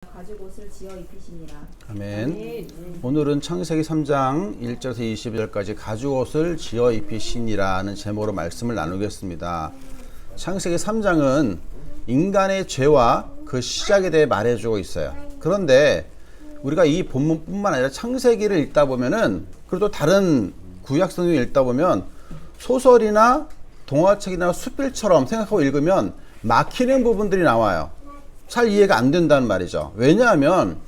가죽 옷을 지어 입히시니라. 아멘. 오늘은 창세기 3장 1절에서 20절까지 가죽 옷을 지어 입히시니라는 제목으로 말씀을 나누겠습니다. 창세기 3장은 인간의 죄와 그 시작에 대해 말해주고 있어요. 그런데 우리가 이 본문뿐만 아니라 창세기를 읽다 보면은, 그리고 또 다른 구약 성경을 읽다 보면 소설이나 동화책이나 수필처럼 생각하고 읽으면 막히는 부분들이 나와요. 잘 이해가 안 된다는 말이죠. 왜냐하면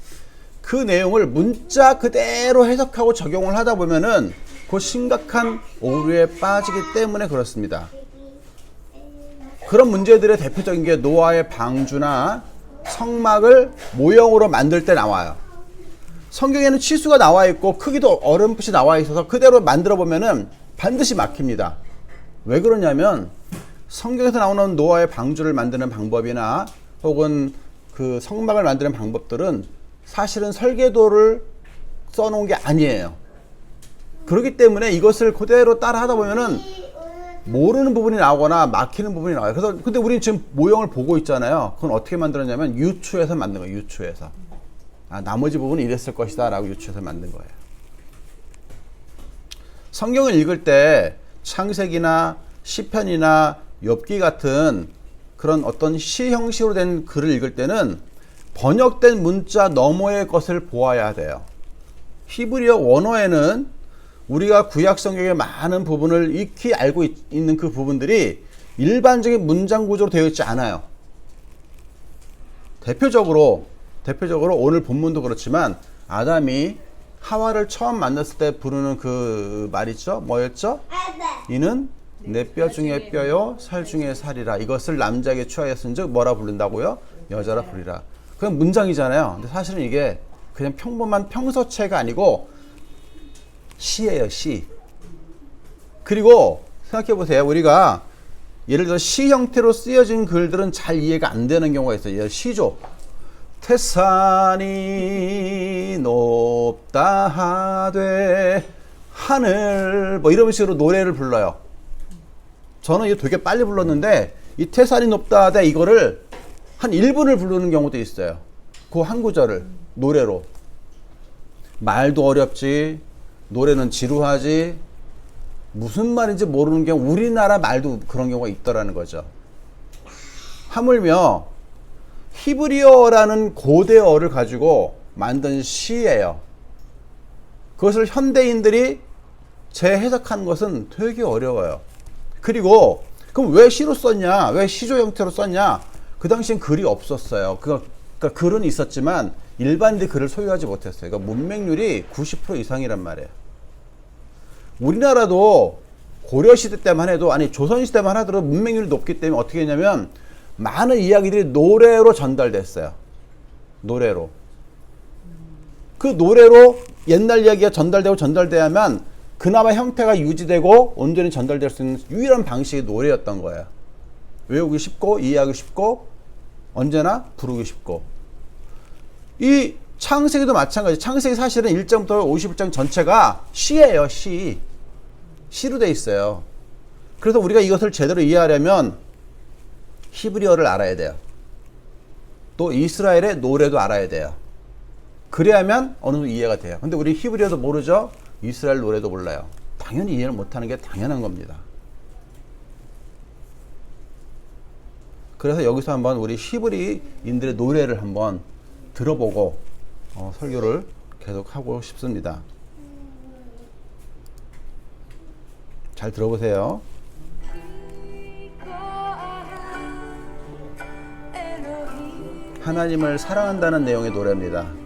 그 내용을 문자 그대로 해석하고 적용을 하다 보면은 그 심각한 오류에 빠지기 때문에 그렇습니다. 그런 문제들의 대표적인 게 노아의 방주나 성막을 모형으로 만들 때 나와요. 성경에는 치수가 나와 있고 크기도 어렴풋이 나와 있어서 그대로 만들어 보면은 반드시 막힙니다. 왜 그러냐면 성경에서 나오는 노아의 방주를 만드는 방법이나 혹은 그 성막을 만드는 방법들은 사실은 설계도를 써놓은 게 아니에요. 그렇기 때문에 이것을 그대로 따라 하다 보면은 모르는 부분이 나오거나 막히는 부분이 나와요. 그래서 근데 우리는 지금 모형을 보고 있잖아요. 그건 어떻게 만들었냐면 유추해서 만든 거예요. 유추해서. 나머지 부분은 이랬을 것이다 라고 유추해서 만든 거예요. 성경을 읽을 때 창세기나 시편이나 욥기 같은 그런 어떤 시 형식으로 된 글을 읽을 때는 번역된 문자 너머의 것을 보아야 돼요. 히브리어 원어에는 우리가 구약 성경의 많은 부분을 익히 알고 있는 그 부분들이 일반적인 문장 구조로 되어 있지 않아요. 대표적으로 오늘 본문도 그렇지만 아담이 하와를 처음 만났을 때 부르는 그 말 있죠? 뭐였죠? 이는 내 뼈 중에 뼈요 살 중에 살이라. 이것을 남자에게 취하였은즉 뭐라 부른다고요? 여자라 부르리라. 그건 문장이잖아요. 근데 사실은 이게 그냥 평범한 평서체가 아니고 시예요, 시. 그리고 생각해 보세요. 우리가 예를 들어 시 형태로 쓰여진 글들은 잘 이해가 안 되는 경우가 있어요. 예를 들어 시조. 태산이 높다 하되 하늘 뭐 이런 식으로 노래를 불러요. 저는 이거 되게 빨리 불렀는데 이 태산이 높다 하되 이거를 한 1분을 부르는 경우도 있어요. 그 한 구절을 노래로. 말도 어렵지, 노래는 지루하지, 무슨 말인지 모르는 경우, 우리나라 말도 그런 경우가 있더라는 거죠. 하물며 히브리어라는 고대어를 가지고 만든 시예요. 그것을 현대인들이 재해석하는 것은 되게 어려워요. 그리고 그럼 왜 시로 썼냐? 왜 시조 형태로 썼냐? 그 당시엔 글이 없었어요. 그러니까 글은 있었지만 일반인들이 글을 소유하지 못했어요. 그러니까 문맹률이 90% 이상이란 말이에요. 우리나라도 고려시대 때만 해도, 아니 조선시대만 하더라도 문맹률이 높기 때문에 어떻게 했냐면 많은 이야기들이 노래로 전달됐어요. 노래로. 그 노래로 옛날 이야기가 전달돼야만 그나마 형태가 유지되고 온전히 전달될 수 있는 유일한 방식이 노래였던 거예요. 외우기 쉽고 이해하기 쉽고 언제나 부르기 쉽고. 이 창세기도 마찬가지. 창세기 사실은 1장부터 51장 전체가 시예요. 시로 돼 있어요. 그래서 우리가 이것을 제대로 이해하려면 히브리어를 알아야 돼요. 또 이스라엘의 노래도 알아야 돼요. 그래야만 어느 정도 이해가 돼요. 근데 우리 히브리어도 모르죠? 이스라엘 노래도 몰라요. 당연히 이해를 못하는 게 당연한 겁니다. 그래서 여기서 한번 우리 히브리인들의 노래를 한번 들어보고 설교를 계속하고 싶습니다. 잘 들어보세요. 하나님을 사랑한다는 내용의 노래입니다.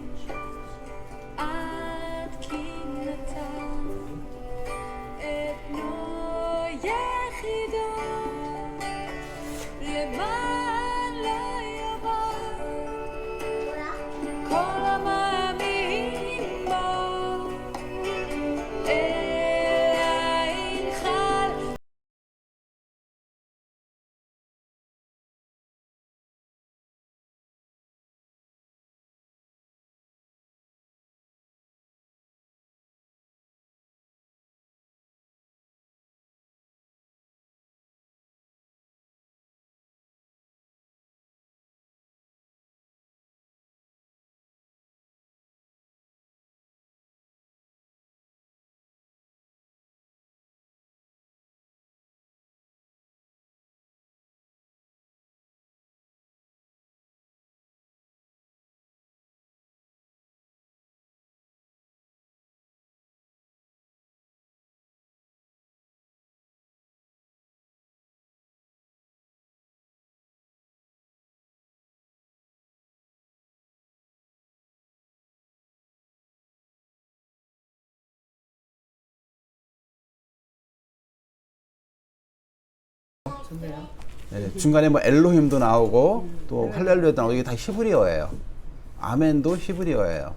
좋네요. 네, 중간에 뭐 엘로힘도 나오고 또 할렐루야도 나오고 이게 다 히브리어예요. 아멘도 히브리어예요.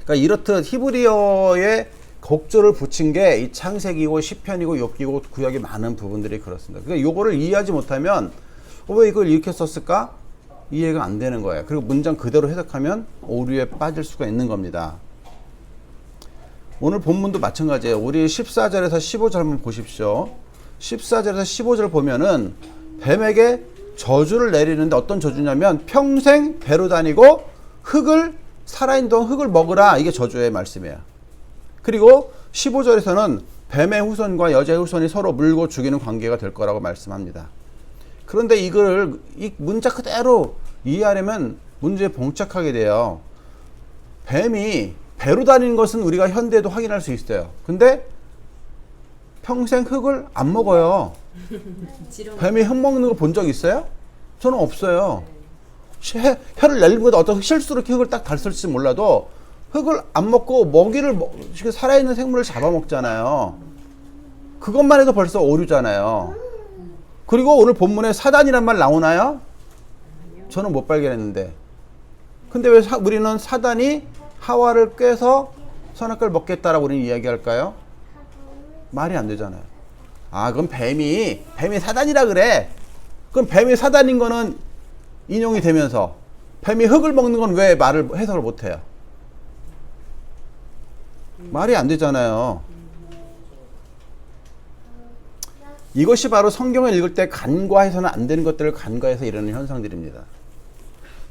그러니까 이렇듯 히브리어에 곡조를 붙인 게 이 창세기고 시편이고 욥기고 구약의 많은 부분들이 그렇습니다. 그러니까 요거를 이해하지 못하면 왜 이걸 이렇게 썼을까? 이해가 안 되는 거예요. 그리고 문장 그대로 해석하면 오류에 빠질 수가 있는 겁니다. 오늘 본문도 마찬가지예요. 우리 14절에서 15절 한번 보십시오. 14절에서 15절 보면은 뱀에게 저주를 내리는데 어떤 저주냐면 평생 배로 다니고 살아있는 동안 흙을 먹으라. 이게 저주의 말씀이에요. 그리고 15절에서는 뱀의 후손과 여자의 후손이 서로 물고 죽이는 관계가 될 거라고 말씀합니다. 그런데 이 문자 그대로 이해하려면 문제에 봉착하게 돼요. 뱀이 배로 다니는 것은 우리가 현대에도 확인할 수 있어요. 근데 평생 흙을 안 먹어요. 뱀이 흙 먹는 거 본 적 있어요? 저는 없어요. 혀를 내리면서 어떤 실수로 흙을 딱 닳을지 몰라도 흙을 안 먹고 살아있는 생물을 잡아먹잖아요. 그것만 해도 벌써 오류잖아요. 그리고 오늘 본문에 사단이란 말 나오나요? 저는 못 발견했는데. 근데 왜 우리는 사단이 하와를 꿰서 선악과를 먹겠다라고 우리는 이야기할까요? 말이 안 되잖아요. 그럼 뱀이 사단이라 그래. 그럼 뱀이 사단인 거는 인용이 되면서 뱀이 흙을 먹는 건 왜 해석을 못 해요? 말이 안 되잖아요. 이것이 바로 성경을 읽을 때 간과해서는 안 되는 것들을 간과해서 이러는 현상들입니다.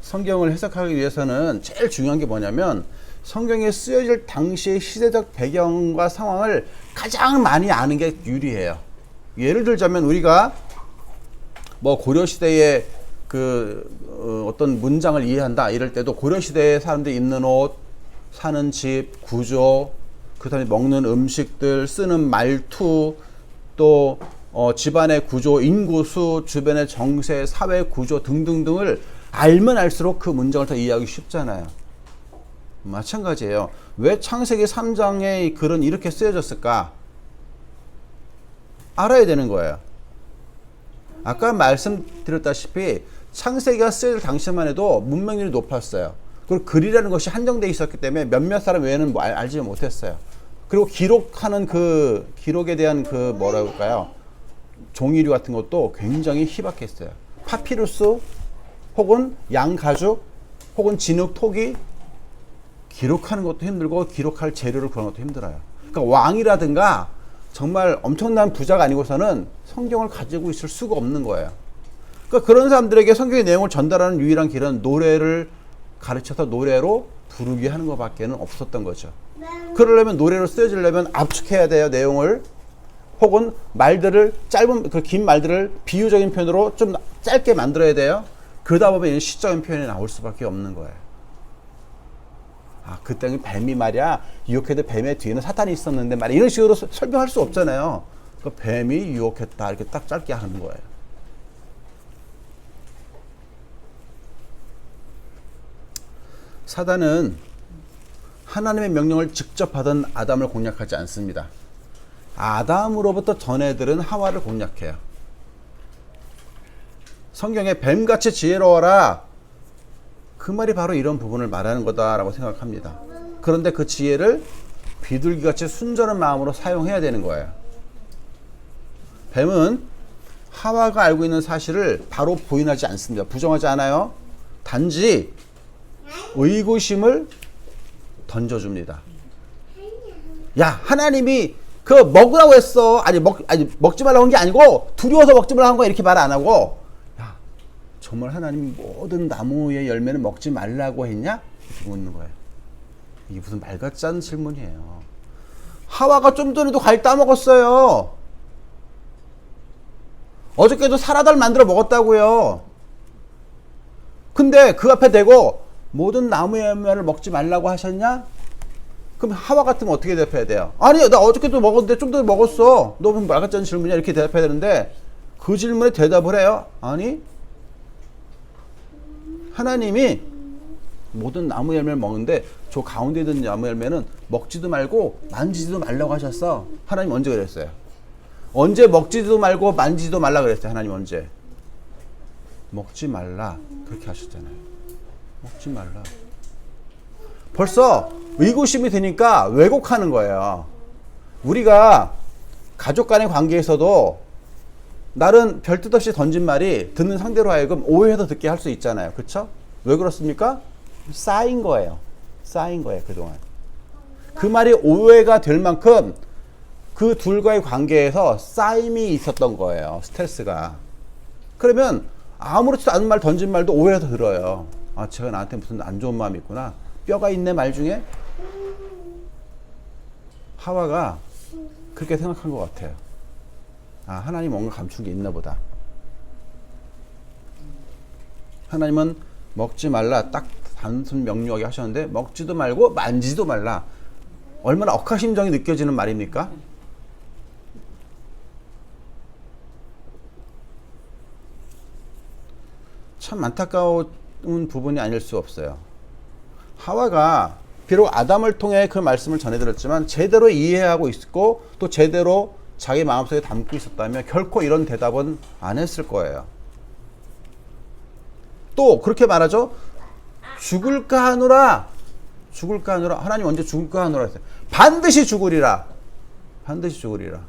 성경을 해석하기 위해서는 제일 중요한 게 뭐냐면 성경에 쓰여질 당시의 시대적 배경과 상황을 가장 많이 아는 게 유리해요. 예를 들자면 우리가 뭐 고려시대의 어떤 문장을 이해한다 이럴 때도 고려시대의 사람들이 입는 옷, 사는 집, 구조, 그 다음에 먹는 음식들, 쓰는 말투, 또 집안의 구조, 인구수, 주변의 정세, 사회 구조 등등등을 알면 알수록 그 문장을 더 이해하기 쉽잖아요. 마찬가지예요. 왜 창세기 3장의 글은 이렇게 쓰여졌을까? 알아야 되는 거예요. 아까 말씀드렸다시피 창세기가 쓰여질 당시만 해도 문명률이 높았어요. 그리고 글이라는 것이 한정되어 있었기 때문에 몇몇 사람 외에는 알지 못했어요. 그리고 기록하는 기록에 대한 뭐라고 할까요? 종이류 같은 것도 굉장히 희박했어요. 파피루스 혹은 양가죽 혹은 진흙 토기 기록하는 것도 힘들고 기록할 재료를 구하는 것도 힘들어요. 그러니까 왕이라든가 정말 엄청난 부자가 아니고서는 성경을 가지고 있을 수가 없는 거예요. 그러니까 그런 사람들에게 성경의 내용을 전달하는 유일한 길은 노래를 가르쳐서 노래로 부르게 하는 것밖에는 없었던 거죠. 그러려면 노래로 쓰여지려면 압축해야 돼요, 내용을. 혹은 말들을 긴 말들을 비유적인 표현으로 좀 짧게 만들어야 돼요. 그러다 보면 시적인 표현이 나올 수밖에 없는 거예요. 그때 뱀이 말이야 유혹해도 뱀의 뒤에는 사탄이 있었는데 말이야 이런 식으로 설명할 수 없잖아요. 그러니까 뱀이 유혹했다 이렇게 딱 짧게 하는 거예요. 사단은 하나님의 명령을 직접 받은 아담을 공략하지 않습니다. 아담으로부터 전해들은 하와를 공략해요. 성경에 뱀같이 지혜로워라 그 말이 바로 이런 부분을 말하는 거다라고 생각합니다. 그런데 그 지혜를 비둘기같이 순전한 마음으로 사용해야 되는 거예요. 뱀은 하와가 알고 있는 사실을 바로 부인하지 않습니다. 부정하지 않아요. 단지 의구심을 던져줍니다. 야, 하나님이 먹으라고 했어. 먹지 말라고 한 게 아니고 두려워서 먹지 말라고 한 거야. 이렇게 말 안 하고 야, 정말 하나님이 모든 나무의 열매는 먹지 말라고 했냐? 이렇게 묻는 거예요. 이게 무슨 말 같지 않은 질문이에요. 하와가 좀 전에도 과일 따먹었어요. 어저께도 사라다를 만들어 먹었다고요. 근데 그 앞에 대고 모든 나무의 열매를 먹지 말라고 하셨냐? 그럼 하와 같으면 어떻게 대답해야 돼요? 아니, 나 어저께도 먹었는데 좀 전에 먹었어. 너 무슨 말 같지 않은 질문이야? 이렇게 대답해야 되는데 그 질문에 대답을 해요. 아니, 하나님이 모든 나무 열매를 먹는데 저 가운데 있는 나무 열매는 먹지도 말고 만지지도 말라고 하셨어. 하나님 언제 그랬어요? 언제 먹지도 말고 만지도 말라 그랬어요? 하나님 언제? 먹지 말라 그렇게 하셨잖아요. 먹지 말라. 벌써 의구심이 드니까 왜곡하는 거예요. 우리가 가족 간의 관계에서도 나는 별뜻 없이 던진 말이 듣는 상대로 하여금 오해해서 듣게 할 수 있잖아요. 그렇죠? 왜 그렇습니까? 쌓인 거예요. 쌓인 거예요. 그동안. 그 말이 오해가 될 만큼 그 둘과의 관계에서 쌓임이 있었던 거예요. 스트레스가. 그러면 아무렇지도 않은 말 던진 말도 오해해서 들어요. 아, 제가 나한테 무슨 안 좋은 마음이 있구나. 뼈가 있네 말 중에. 하와가 그렇게 생각한 것 같아요. 아, 하나님 뭔가 감춘 게 있나 보다. 하나님은 먹지 말라 딱 단순 명료하게 하셨는데 먹지도 말고 만지지도 말라. 얼마나 억하심정이 느껴지는 말입니까? 참 안타까운 부분이 아닐 수 없어요. 하와가 비록 아담을 통해 그 말씀을 전해드렸지만 제대로 이해하고 있고 또 제대로 자기 마음속에 담고 있었다면 결코 이런 대답은 안 했을 거예요. 또 그렇게 말하죠. 죽을까 하노라. 죽을까 하노라. 하나님 언제 죽을까 하노라 했어요. 반드시 죽으리라. 반드시 죽으리라.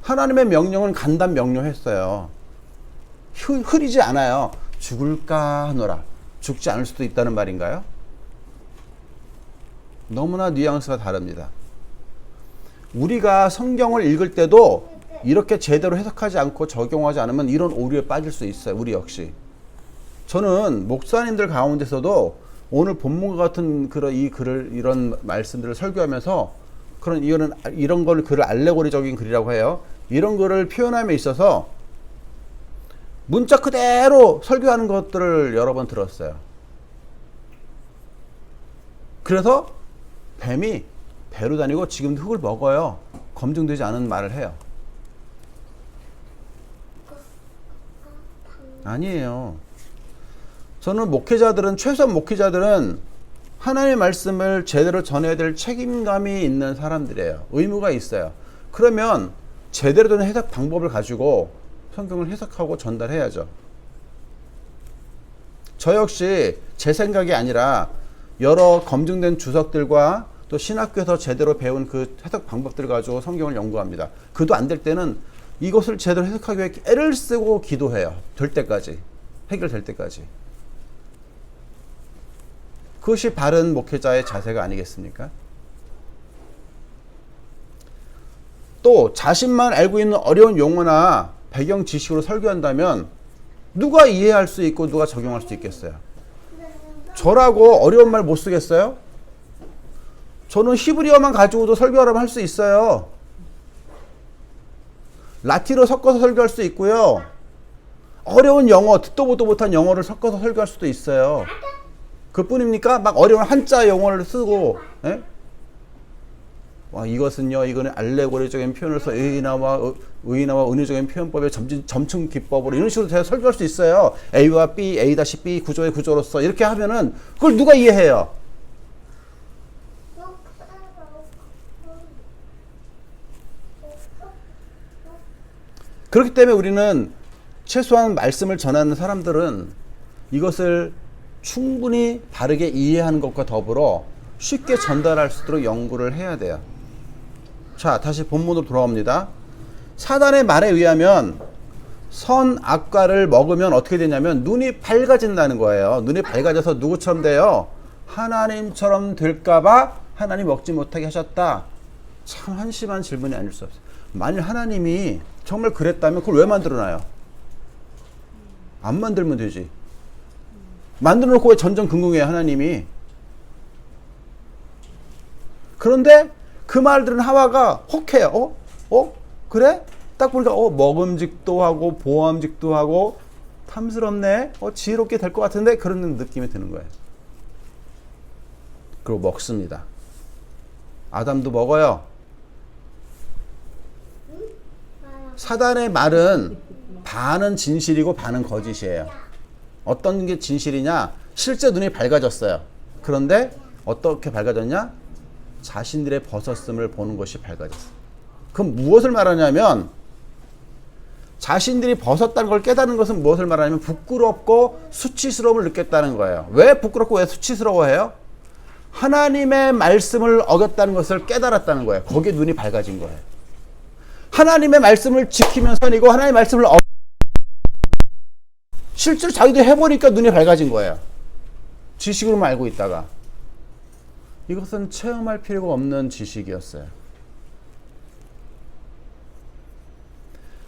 하나님의 명령은 간단 명료했어요. 흐리지 않아요. 죽을까 하노라. 죽지 않을 수도 있다는 말인가요? 너무나 뉘앙스가 다릅니다. 우리가 성경을 읽을 때도 이렇게 제대로 해석하지 않고 적용하지 않으면 이런 오류에 빠질 수 있어요. 우리 역시. 저는 목사님들 가운데서도 오늘 본문과 같은 이런 말씀들을 설교하면서 이런 걸 글을 알레고리적인 글이라고 해요. 이런 글을 표현함에 있어서 문자 그대로 설교하는 것들을 여러 번 들었어요. 그래서 뱀이 배로 다니고 지금도 흙을 먹어요. 검증되지 않은 말을 해요. 아니에요. 저는 최소한 목회자들은 하나님의 말씀을 제대로 전해야 될 책임감이 있는 사람들이에요. 의무가 있어요. 그러면 제대로 된 해석 방법을 가지고 성경을 해석하고 전달해야죠. 저 역시 제 생각이 아니라 여러 검증된 주석들과 또 신학교에서 제대로 배운 그 해석 방법들을 가지고 성경을 연구합니다. 그도 안 될 때는 이것을 제대로 해석하기 위해 애를 쓰고 기도해요. 될 때까지. 해결될 때까지. 그것이 바른 목회자의 자세가 아니겠습니까? 또 자신만 알고 있는 어려운 용어나 배경 지식으로 설교한다면 누가 이해할 수 있고 누가 적용할 수 있겠어요? 저라고 어려운 말 못 쓰겠어요? 저는 히브리어만 가지고도 설교하라면 할 수 있어요. 라틴어 섞어서 설교할 수 있고요. 어려운 영어, 듣도 보도 못한 영어를 섞어서 설교할 수도 있어요. 그뿐입니까? 막 어려운 한자 영어를 쓰고, 예? 이거는 알레고리적인 표현을 써 의인화와 은유적인 표현법의 점층 기법으로 이런 식으로 제가 설교할 수 있어요. A와 B, A-B 구조의 구조로서 이렇게 하면은 그걸 누가 이해해요? 그렇기 때문에 우리는 최소한 말씀을 전하는 사람들은 이것을 충분히 바르게 이해하는 것과 더불어 쉽게 전달할 수 있도록 연구를 해야 돼요. 자, 다시 본문으로 돌아옵니다. 사단의 말에 의하면 선악과를 먹으면 어떻게 되냐면 눈이 밝아진다는 거예요. 눈이 밝아져서 누구처럼 돼요? 하나님처럼 될까봐 하나님 먹지 못하게 하셨다. 참 한심한 질문이 아닐 수 없어요. 만일 하나님이 정말 그랬다면 그걸 왜 만들어놔요? 안 만들면 되지. 만들어놓고 왜 전전긍긍해요 하나님이? 그런데 그 말들은 하와가 혹해요. 그래? 딱 보니까 먹음직도 하고 보암직도 하고 탐스럽네. 지혜롭게 될 것 같은데 그런 느낌이 드는 거예요. 그리고 먹습니다. 아담도 먹어요. 사단의 말은 반은 진실이고 반은 거짓이에요. 어떤 게 진실이냐? 실제 눈이 밝아졌어요. 그런데 어떻게 밝아졌냐? 자신들의 벗었음을 보는 것이 밝아졌어요. 그럼 무엇을 말하냐면 자신들이 벗었다는 걸 깨닫는 것은 무엇을 말하냐면 부끄럽고 수치스러움을 느꼈다는 거예요. 왜 부끄럽고 왜 수치스러워해요? 하나님의 말씀을 어겼다는 것을 깨달았다는 거예요. 거기에 눈이 밝아진 거예요. 하나님의 말씀을 지키면 선이고 하나님의 말씀을 실제로 자기도 해보니까 눈이 밝아진 거예요. 지식으로만 알고 있다가. 이것은 체험할 필요가 없는 지식이었어요.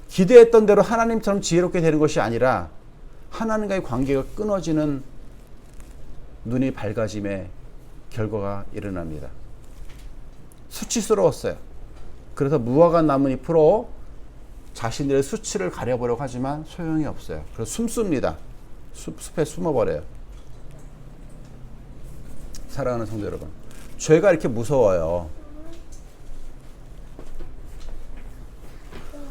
기대했던 대로 하나님처럼 지혜롭게 되는 것이 아니라 하나님과의 관계가 끊어지는 눈이 밝아짐의 결과가 일어납니다. 수치스러웠어요. 그래서 무화과 나뭇잎으로 자신들의 수치를 가려보려고 하지만 소용이 없어요. 그래서 숨습니다. 숲에 숨어버려요. 사랑하는 성도 여러분, 죄가 이렇게 무서워요.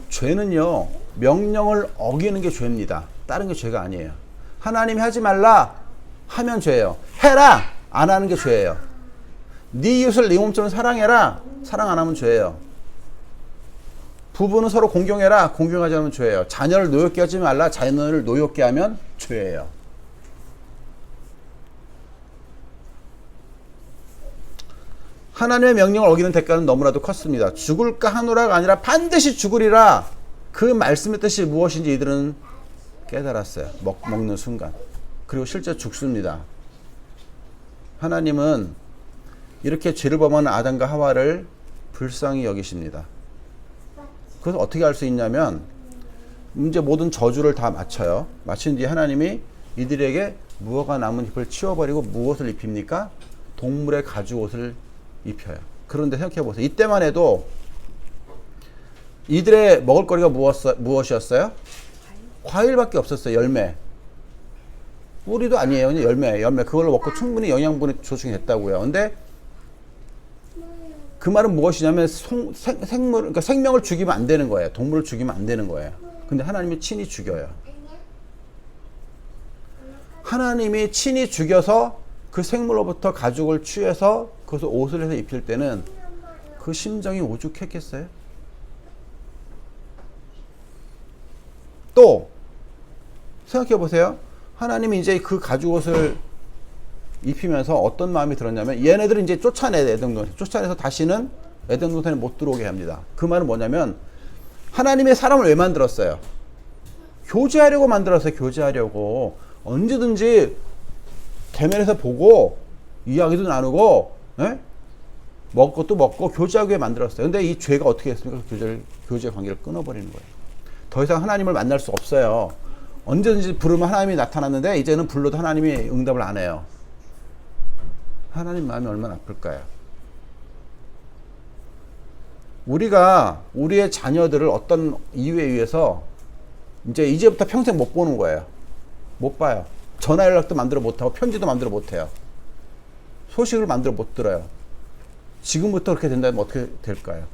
죄는요, 명령을 어기는 게 죄입니다. 다른 게 죄가 아니에요. 하나님이 하지 말라 하면 죄예요. 해라 안 하는 게 죄예요. 네 이웃을 네 몸처럼 사랑해라, 사랑 안 하면 죄예요. 부부는 서로 공경해라, 공경하지 않으면 죄예요. 자녀를 노엽게 하지 말라, 자녀를 노엽게 하면 죄예요. 하나님의 명령을 어기는 대가는 너무나도 컸습니다. 죽을까 하노라가 아니라 반드시 죽으리라. 그 말씀의 뜻이 무엇인지 이들은 깨달았어요. 먹는 순간. 그리고 실제 죽습니다. 하나님은 이렇게 죄를 범하는 아담과 하와를 불쌍히 여기십니다. 그래서 어떻게 할 수 있냐면 이제 모든 저주를 다 마쳐요. 마친 뒤에 하나님이 이들에게 무화과 나뭇잎을 치워버리고 무엇을 입힙니까? 동물의 가죽옷을 입혀요. 그런데 생각해 보세요. 이때만 해도 이들의 먹을거리가 무엇이었어요? 과일밖에 없었어요. 열매. 뿌리도 아니에요. 열매. 그걸로 먹고 충분히 영양분이 조충했다고요. 근데 그 말은 무엇이냐면 그러니까 생명을 죽이면 안 되는 거예요. 동물을 죽이면 안 되는 거예요. 근데 하나님이 친히 죽여요. 하나님이 친히 죽여서 그 생물로부터 가죽을 취해서 그것을 옷을 해서 입힐 때는 그 심정이 오죽했겠어요? 또 생각해 보세요. 하나님이 이제 그 가죽옷을 입히면서 어떤 마음이 들었냐면 얘네들은 이제 쫓아내야 에덴동산. 쫓아내서 다시는 에덴동산에 못 들어오게 합니다. 그 말은 뭐냐면 하나님의 사람을 왜 만들었어요? 교제하려고 만들었어요. 교제하려고. 언제든지 대면에서 보고 이야기도 나누고 먹을 것도 먹고 교제하기 위해 만들었어요. 근데 이 죄가 어떻게 했습니까? 교제 관계를 끊어버리는 거예요. 더 이상 하나님을 만날 수 없어요. 언제든지 부르면 하나님이 나타났는데 이제는 불러도 하나님이 응답을 안 해요. 하나님 마음이 얼마나 아플까요? 우리가 우리의 자녀들을 어떤 이유에 의해서 이제부터 평생 못 보는 거예요. 못 봐요. 전화 연락도 만들어 못하고 편지도 만들어 못해요. 소식을 만들어 못 들어요. 지금부터 그렇게 된다면 어떻게 될까요?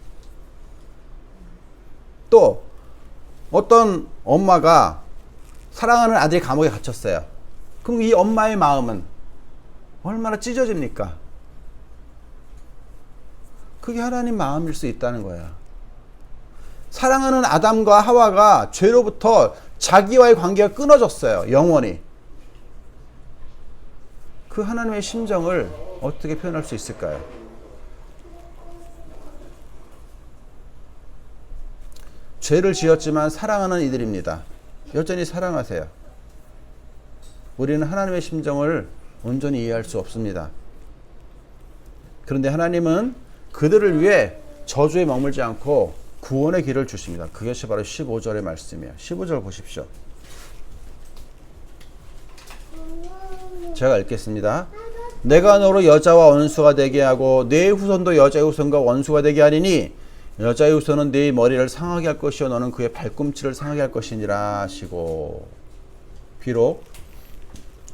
또 어떤 엄마가 사랑하는 아들이 감옥에 갇혔어요. 그럼 이 엄마의 마음은 얼마나 찢어집니까? 그게 하나님 마음일 수 있다는 거예요. 사랑하는 아담과 하와가 죄로부터 자기와의 관계가 끊어졌어요. 영원히. 그 하나님의 심정을 어떻게 표현할 수 있을까요? 죄를 지었지만 사랑하는 이들입니다. 여전히 사랑하세요. 우리는 하나님의 심정을 온전히 이해할 수 없습니다. 그런데 하나님은 그들을 위해 저주에 머물지 않고 구원의 길을 주십니다. 그것이 바로 15절의 말씀이에요. 15절 보십시오. 제가 읽겠습니다. 내가 너로 여자와 원수가 되게 하고 네 후손도 여자의 후손과 원수가 되게 하리니 여자의 후손은 네 머리를 상하게 할 것이요 너는 그의 발꿈치를 상하게 할 것이니라 하시고. 비록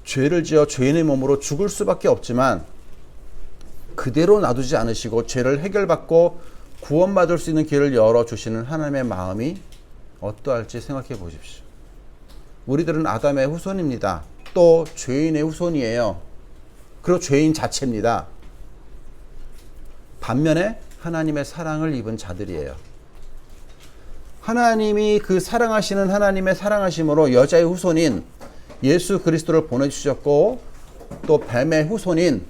죄를 지어 죄인의 몸으로 죽을 수밖에 없지만 그대로 놔두지 않으시고 죄를 해결받고 구원받을 수 있는 길을 열어주시는 하나님의 마음이 어떠할지 생각해 보십시오. 우리들은 아담의 후손입니다. 또 죄인의 후손이에요. 그리고 죄인 자체입니다. 반면에 하나님의 사랑을 입은 자들이에요. 하나님이 그 사랑하시는 하나님의 사랑하심으로 여자의 후손인 예수 그리스도를 보내주셨고 또 뱀의 후손인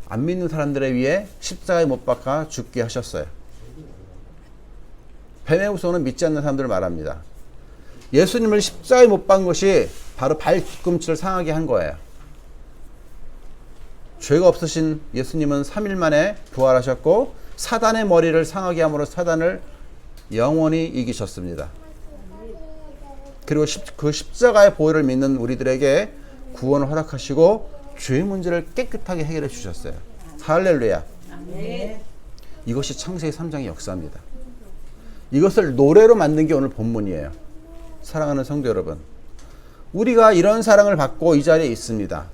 안 믿는 사람들에 위해 십자가에 못 박아 죽게 하셨어요. 뱀의 후손은 믿지 않는 사람들을 말합니다. 예수님을 십자가에 못 박은 것이 바로 발 뒤꿈치를 상하게 한 거예요. 죄가 없으신 예수님은 3일 만에 부활하셨고 사단의 머리를 상하게 함으로 사단을 영원히 이기셨습니다. 그리고 그 십자가의 보혈을 믿는 우리들에게 구원을 허락하시고 죄의 문제를 깨끗하게 해결해 주셨어요. 할렐루야. 이것이 창세기 3장의 역사입니다. 이것을 노래로 만든 게 오늘 본문이에요. 사랑하는 성도 여러분, 우리가 이런 사랑을 받고 이 자리에 있습니다.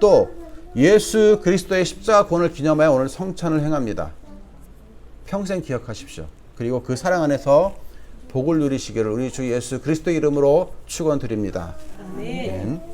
또 예수 그리스도의 십자가 구원을 기념하여 오늘 성찬을 행합니다. 평생 기억하십시오. 그리고 그 사랑 안에서 복을 누리시기를 우리 주 예수 그리스도의 이름으로 축원드립니다. 아멘.